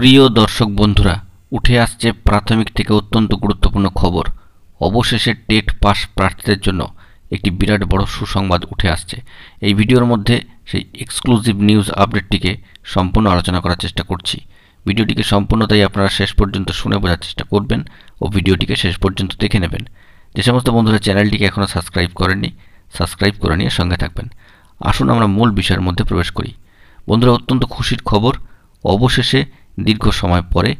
প্রিয় দর্শক বন্ধুরা, উঠে আসছে প্রাথমিক থেকে অত্যন্ত গুরুত্বপূর্ণ খবর। অবশেষে টেট পাস প্রার্থীদের জন্য একটি বিরাট বড় সুসংবাদ উঠে আসছে। এই ভিডিওর মধ্যে সেই এক্সক্লুসিভ নিউজ আপডেটটিকে সম্পূর্ণ আলোচনা করার চেষ্টা করছি। ভিডিওটিকে সম্পূর্ণ তাই আপনারা শেষ পর্যন্ত শুনে বোঝার চেষ্টা করবেন ও ভিডিওটিকে শেষ পর্যন্ত দেখে নেবেন। যে সমস্ত বন্ধুরা চ্যানেলটিকে এখনও সাবস্ক্রাইব করেননি, সাবস্ক্রাইব করে নিয়ে সঙ্গে থাকবেন। আসুন আমরা মূল বিষয়ের মধ্যে প্রবেশ করি। বন্ধুরা, অত্যন্ত খুশির খবর, অবশেষে দীর্ঘ সময় পরে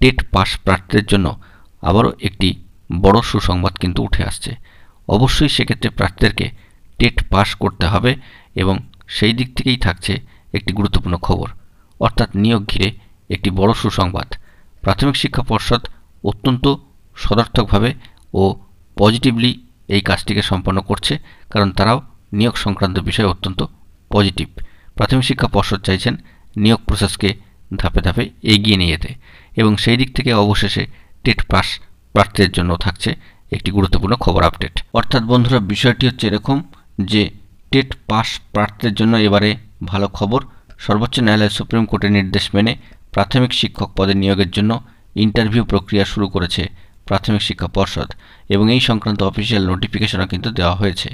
টেট পাস প্রার্থীদের জন্য আবারও একটি বড় সুসংবাদ কিন্তু উঠে আসছে। অবশ্যই সেক্ষেত্রে প্রার্থীদেরকে টেট পাস করতে হবে এবং সেই দিক থেকেই থাকছে একটি গুরুত্বপূর্ণ খবর, অর্থাৎ নিয়োগ ঘিরে একটি বড় সুসংবাদ। প্রাথমিক শিক্ষা পর্ষদ অত্যন্ত সদর্থকভাবে ও পজিটিভলি এই কাজটিকে সম্পন্ন করছে, কারণ তারাও নিয়োগ সংক্রান্ত বিষয়ে অত্যন্ত পজিটিভ। প্রাথমিক শিক্ষা পর্ষদ চাইছেন নিয়োগ প্রসেসকে ধাপে ধাপে এগিয়ে নিয়ে যেতে এবং সেই দিক থেকে অবশেষে টেট পাস প্রার্থীদের জন্য থাকছে একটি গুরুত্বপূর্ণ খবর আপডেট। অর্থাৎ বন্ধুরা, বিষয়টি হচ্ছে এরকম যে টেট পাস প্রার্থীদের জন্য এবারে ভালো খবর। সর্বোচ্চ ন্যায়ালয়ের সুপ্রিম কোর্টের নির্দেশ মেনে প্রাথমিক শিক্ষক পদে নিয়োগের জন্য ইন্টারভিউ প্রক্রিয়া শুরু করেছে প্রাথমিক শিক্ষা পর্ষদ এবং এই সংক্রান্ত অফিসিয়াল নোটিফিকেশনও কিন্তু দেওয়া হয়েছে।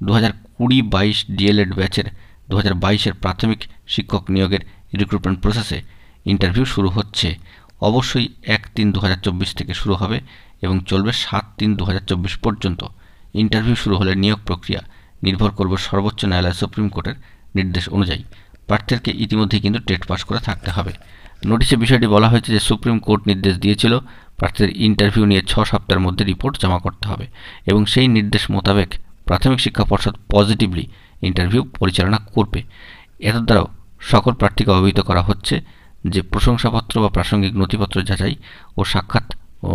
2020-22 ডিএলএড ব্যাচের 2022-এর প্রাথমিক শিক্ষক নিয়োগের রিক্রুটমেন্ট প্রসেসে ইন্টারভিউ শুরু হচ্ছে। অবশ্যই 1-3-2024 থেকে শুরু হবে এবং চলবে 7-3-2024 পর্যন্ত। ইন্টারভিউ শুরু হলে নিয়োগ প্রক্রিয়া নির্ভর করবে সর্বোচ্চ ন্যায়ালয় সুপ্রিম কোর্টের নির্দেশ অনুযায়ী। প্রার্থীদেরকে ইতিমধ্যেই কিন্তু টেট পাস করে থাকতে হবে। নোটিশে বিষয়টি বলা হয়েছে যে সুপ্রিম কোর্ট নির্দেশ দিয়েছিল প্রার্থীদের ইন্টারভিউ নিয়ে 6 সপ্তাহের মধ্যে রিপোর্ট জমা করতে হবে এবং সেই নির্দেশ মোতাবেক প্রাথমিক শিক্ষা পর্ষদ পজিটিভলি ইন্টারভিউ পরিচালনা করবে। এর দ্বারাও সকল প্রার্থীকে অবহিত করা হচ্ছে যে প্রশংসাপত্র বা প্রাসঙ্গিক নথিপত্র যাচাই ও সাক্ষাৎ ও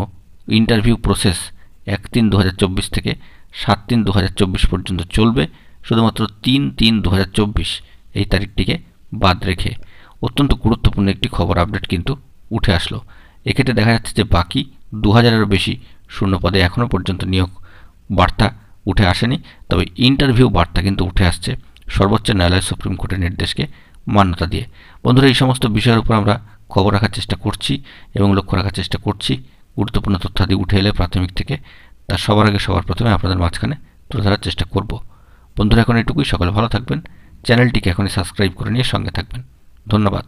ইন্টারভিউ প্রসেস 1-3-2024 থেকে 7-3-2024 পর্যন্ত চলবে, শুধুমাত্র 3-3-2024 এই তারিখটিকে বাদ রেখে। অত্যন্ত গুরুত্বপূর্ণ একটি খবর আপডেট কিন্তু উঠে আসলো। এক্ষেত্রে দেখা যাচ্ছে যে বাকি 2000-এরও বেশি শূন্য পদে এখনও পর্যন্ত নিয়োগ বার্তা উঠে আসেনি, তবে ইন্টারভিউ বার্তা কিন্তু উঠে আসছে সর্বোচ্চ ন্যায়ালয় সুপ্রিম কোর্টের নির্দেশকে মান্যতা দিয়ে। বন্ধুরা, এই সমস্ত বিষয়ের উপর আমরা খবর রাখার চেষ্টা করছি এবং লক্ষ্য রাখার চেষ্টা করছি। গুরুত্বপূর্ণ তথ্যাদি উঠে এলে প্রাথমিক থেকে তা সবার আগে সবার প্রথমে আপনাদের মাঝখানে তুলে ধরার চেষ্টা করব। বন্ধুরা, এখন এটুকুই। সকলে ভালো থাকবেন। চ্যানেলটিকে এখনই সাবস্ক্রাইব করে নিয়ে সঙ্গে থাকবেন। ধন্যবাদ।